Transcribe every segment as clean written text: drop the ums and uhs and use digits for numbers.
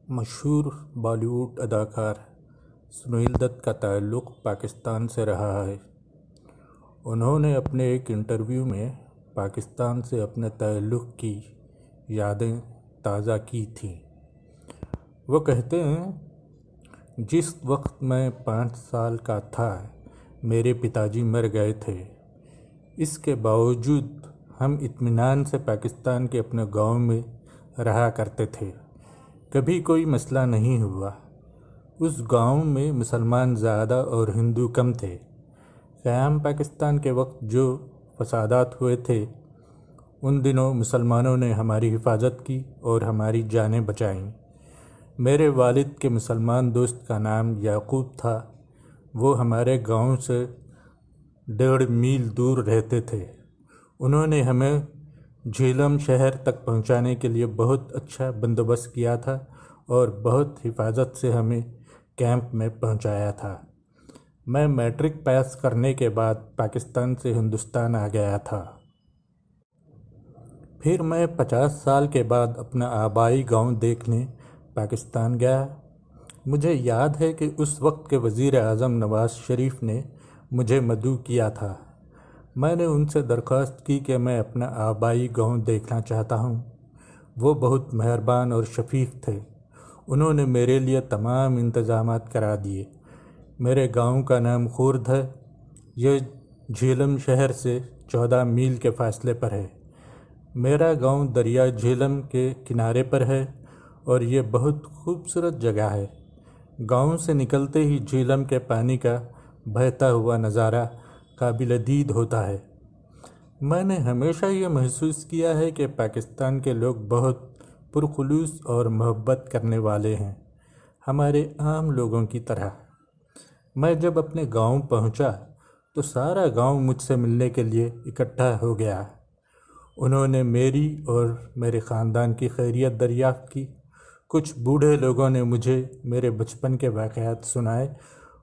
مشہور بالی ووڈ اداکار سنیل دت کا تعلق پاکستان سے رہا ہے۔ انہوں نے اپنے ایک انٹرویو میں پاکستان سے اپنے تعلق کی یادیں تازہ کی تھیں۔ وہ کہتے ہیں، جس وقت میں 5 سال کا تھا میرے پتاجی مر گئے تھے۔ اس کے باوجود ہم اطمینان سے پاکستان کے اپنے گاؤں میں رہا کرتے تھے، کبھی کوئی مسئلہ نہیں ہوا۔ اس گاؤں میں مسلمان زیادہ اور ہندو کم تھے۔ قیام پاکستان کے وقت جو فسادات ہوئے تھے، ان دنوں مسلمانوں نے ہماری حفاظت کی اور ہماری جانیں بچائیں۔ میرے والد کے مسلمان دوست کا نام یعقوب تھا۔ وہ ہمارے گاؤں سے 1.5 میل دور رہتے تھے۔ انہوں نے ہمیں جھیلم شہر تک پہنچانے کے لیے بہت اچھا بندوبست کیا تھا اور بہت حفاظت سے ہمیں کیمپ میں پہنچایا تھا۔ میں میٹرک پاس کرنے کے بعد پاکستان سے ہندوستان آ گیا تھا۔ پھر میں 50 سال کے بعد اپنا آبائی گاؤں دیکھنے پاکستان گیا۔ مجھے یاد ہے کہ اس وقت کے وزیر اعظم نواز شریف نے مجھے مدعو کیا تھا۔ میں نے ان سے درخواست کی کہ میں اپنا آبائی گاؤں دیکھنا چاہتا ہوں۔ وہ بہت مہربان اور شفیق تھے۔ انہوں نے میرے لیے تمام انتظامات کرا دیے۔ میرے گاؤں کا نام خورد ہے۔ یہ جھیلم شہر سے 14 میل کے فاصلے پر ہے۔ میرا گاؤں دریا جھیلم کے کنارے پر ہے اور یہ بہت خوبصورت جگہ ہے۔ گاؤں سے نکلتے ہی جھیلم کے پانی کا بہتا ہوا نظارہ قابل دید ہوتا ہے۔ میں نے ہمیشہ یہ محسوس کیا ہے کہ پاکستان کے لوگ بہت پرخلوص اور محبت کرنے والے ہیں، ہمارے عام لوگوں کی طرح۔ میں جب اپنے گاؤں پہنچا تو سارا گاؤں مجھ سے ملنے کے لیے اکٹھا ہو گیا۔ انہوں نے میری اور میرے خاندان کی خیریت دریافت کی۔ کچھ بوڑھے لوگوں نے مجھے میرے بچپن کے واقعات سنائے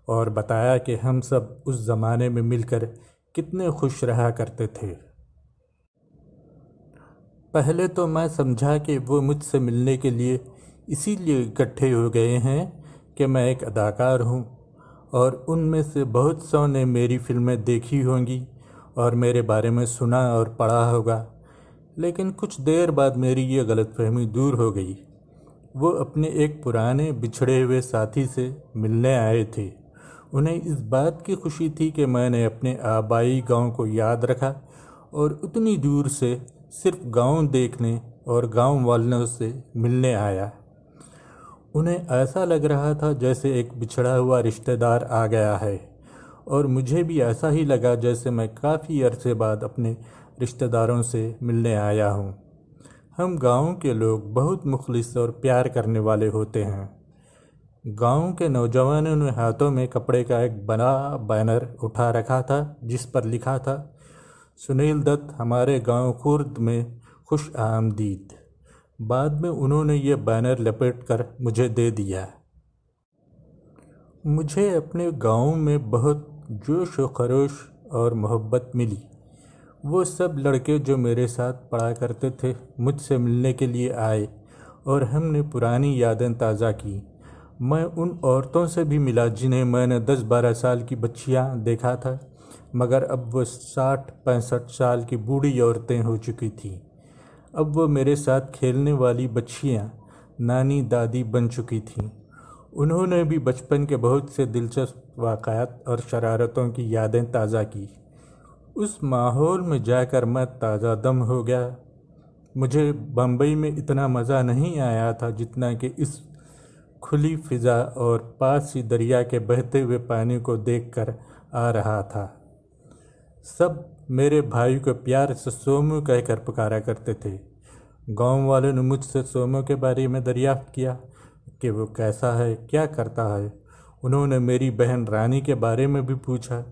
اور بتایا کہ ہم سب اس زمانے میں مل کر کتنے خوش رہا کرتے تھے۔ پہلے تو میں سمجھا کہ وہ مجھ سے ملنے کے لیے اسی لیے اکٹھے ہو گئے ہیں کہ میں ایک اداکار ہوں اور ان میں سے بہت سو نے میری فلمیں دیکھی ہوں گی اور میرے بارے میں سنا اور پڑھا ہوگا۔ لیکن کچھ دیر بعد میری یہ غلط فہمی دور ہو گئی۔ وہ اپنے ایک پرانے بچھڑے ہوئے ساتھی سے ملنے آئے تھے۔ انہیں اس بات کی خوشی تھی کہ میں نے اپنے آبائی گاؤں کو یاد رکھا اور اتنی دور سے صرف گاؤں دیکھنے اور گاؤں والوں سے ملنے آیا۔ انہیں ایسا لگ رہا تھا جیسے ایک بچھڑا ہوا رشتہ دار آ گیا ہے، اور مجھے بھی ایسا ہی لگا جیسے میں کافی عرصے بعد اپنے رشتہ داروں سے ملنے آیا ہوں۔ ہم گاؤں کے لوگ بہت مخلص اور پیار کرنے والے ہوتے ہیں۔ گاؤں کے نوجوانوں نے ہاتھوں میں کپڑے کا ایک بڑا بینر اٹھا رکھا تھا جس پر لکھا تھا، سنیل دت ہمارے گاؤں خورد میں خوش آمدید۔ بعد میں انہوں نے یہ بینر لپیٹ کر مجھے دے دیا۔ مجھے اپنے گاؤں میں بہت جوش و خروش اور محبت ملی۔ وہ سب لڑکے جو میرے ساتھ پڑھا کرتے تھے مجھ سے ملنے کے لیے آئے اور ہم نے پرانی یادیں تازہ کی۔ میں ان عورتوں سے بھی ملا جنہیں میں نے 10-12 سال کی بچیاں دیکھا تھا، مگر اب وہ 60-65 سال کی بوڑھی عورتیں ہو چکی تھیں۔ اب وہ میرے ساتھ کھیلنے والی بچیاں نانی دادی بن چکی تھیں۔ انہوں نے بھی بچپن کے بہت سے دلچسپ واقعات اور شرارتوں کی یادیں تازہ کی۔ اس ماحول میں جا کر میں تازہ دم ہو گیا۔ مجھے بمبئی میں اتنا مزہ نہیں آیا تھا جتنا کہ اس کھلی فضا اور پاس ہی دریا کے بہتے ہوئے پانی کو دیکھ کر آ رہا تھا۔ سب میرے بھائی کو پیار سے سومو کہہ کر پکارا کرتے تھے۔ گاؤں والوں نے مجھ سے سومو کے بارے میں دریافت کیا کہ وہ کیسا ہے، کیا کرتا ہے۔ انہوں نے میری بہن رانی کے بارے میں بھی پوچھا۔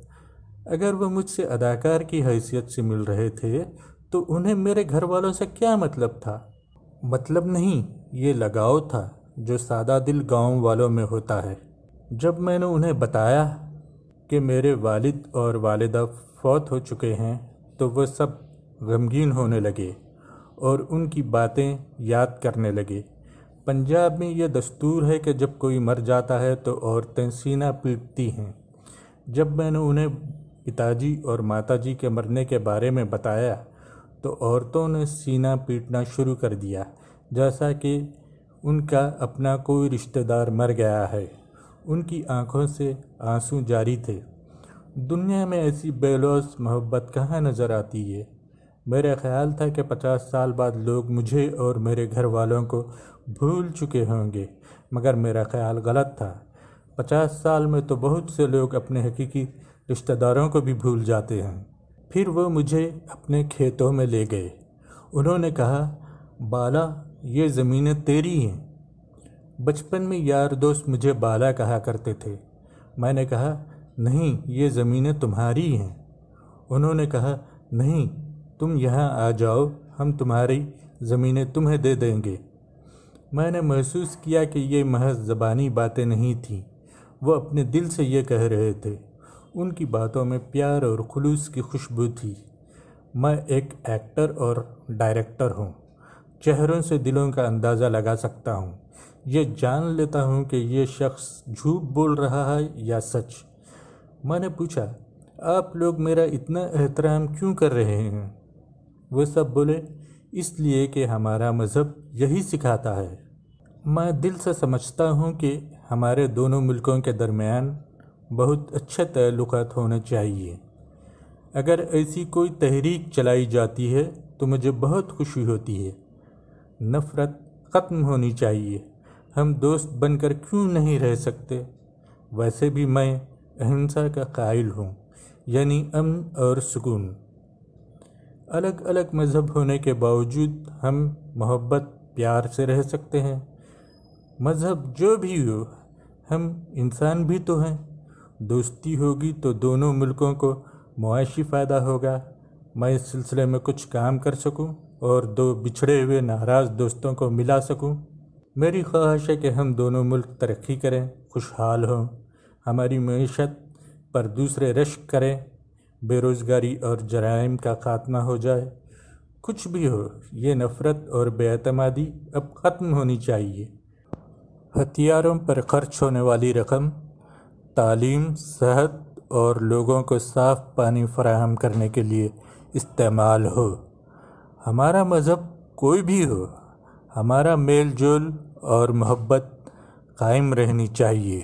اگر وہ مجھ سے اداکار کی حیثیت سے مل رہے تھے تو انہیں میرے گھر والوں سے کیا مطلب تھا؟ مطلب نہیں، یہ لگاؤ تھا جو سادہ دل گاؤں والوں میں ہوتا ہے۔ جب میں نے انہیں بتایا کہ میرے والد اور والدہ فوت ہو چکے ہیں تو وہ سب غمگین ہونے لگے اور ان کی باتیں یاد کرنے لگے۔ پنجاب میں یہ دستور ہے کہ جب کوئی مر جاتا ہے تو عورتیں سینہ پیٹتی ہیں۔ جب میں نے انہیں پتاجی اور ماتاجی کے مرنے کے بارے میں بتایا تو عورتوں نے سینہ پیٹنا شروع کر دیا جیسا کہ ان کا اپنا کوئی رشتہ دار مر گیا ہے۔ ان کی آنکھوں سے آنسو جاری تھے۔ دنیا میں ایسی بے لوث محبت کہاں نظر آتی ہے؟ میرا خیال تھا کہ 50 سال بعد لوگ مجھے اور میرے گھر والوں کو بھول چکے ہوں گے، مگر میرا خیال غلط تھا۔ 50 سال میں تو بہت سے لوگ اپنے حقیقی رشتہ داروں کو بھی بھول جاتے ہیں۔ پھر وہ مجھے اپنے کھیتوں میں لے گئے۔ انہوں نے کہا، بالا، یہ زمینیں تیری ہیں۔ بچپن میں یار دوست مجھے بالا کہا کرتے تھے۔ میں نے کہا، نہیں، یہ زمینیں تمہاری ہیں۔ انہوں نے کہا، نہیں، تم یہاں آ جاؤ، ہم تمہاری زمینیں تمہیں دے دیں گے۔ میں نے محسوس کیا کہ یہ محض زبانی باتیں نہیں تھیں، وہ اپنے دل سے یہ کہہ رہے تھے۔ ان کی باتوں میں پیار اور خلوص کی خوشبو تھی۔ میں ایک ایکٹر اور ڈائریکٹر ہوں، چہروں سے دلوں کا اندازہ لگا سکتا ہوں، یہ جان لیتا ہوں کہ یہ شخص جھوٹ بول رہا ہے یا سچ۔ میں نے پوچھا، آپ لوگ میرا اتنا احترام کیوں کر رہے ہیں؟ وہ سب بولے، اس لیے کہ ہمارا مذہب یہی سکھاتا ہے۔ میں دل سے سمجھتا ہوں کہ ہمارے دونوں ملکوں کے درمیان بہت اچھے تعلقات ہونے چاہیے۔ اگر ایسی کوئی تحریک چلائی جاتی ہے تو مجھے بہت خوشی ہوتی ہے۔ نفرت ختم ہونی چاہیے۔ ہم دوست بن کر کیوں نہیں رہ سکتے؟ ویسے بھی میں اہنسا کا قائل ہوں، یعنی امن اور سکون۔ الگ الگ مذہب ہونے کے باوجود ہم محبت پیار سے رہ سکتے ہیں۔ مذہب جو بھی ہو، ہم انسان بھی تو ہیں۔ دوستی ہوگی تو دونوں ملکوں کو معاشی فائدہ ہوگا۔ میں اس سلسلے میں کچھ کام کر سکوں اور دو بچھڑے ہوئے ناراض دوستوں کو ملا سکوں۔ میری خواہش ہے کہ ہم دونوں ملک ترقی کریں، خوشحال ہوں، ہماری معیشت پر دوسرے رشک کریں، بے روزگاری اور جرائم کا خاتمہ ہو جائے۔ کچھ بھی ہو، یہ نفرت اور بے اعتمادی اب ختم ہونی چاہیے۔ ہتھیاروں پر خرچ ہونے والی رقم تعلیم، صحت اور لوگوں کو صاف پانی فراہم کرنے کے لیے استعمال ہو۔ ہمارا مذہب کوئی بھی ہو، ہمارا میل جول اور محبت قائم رہنی چاہیے۔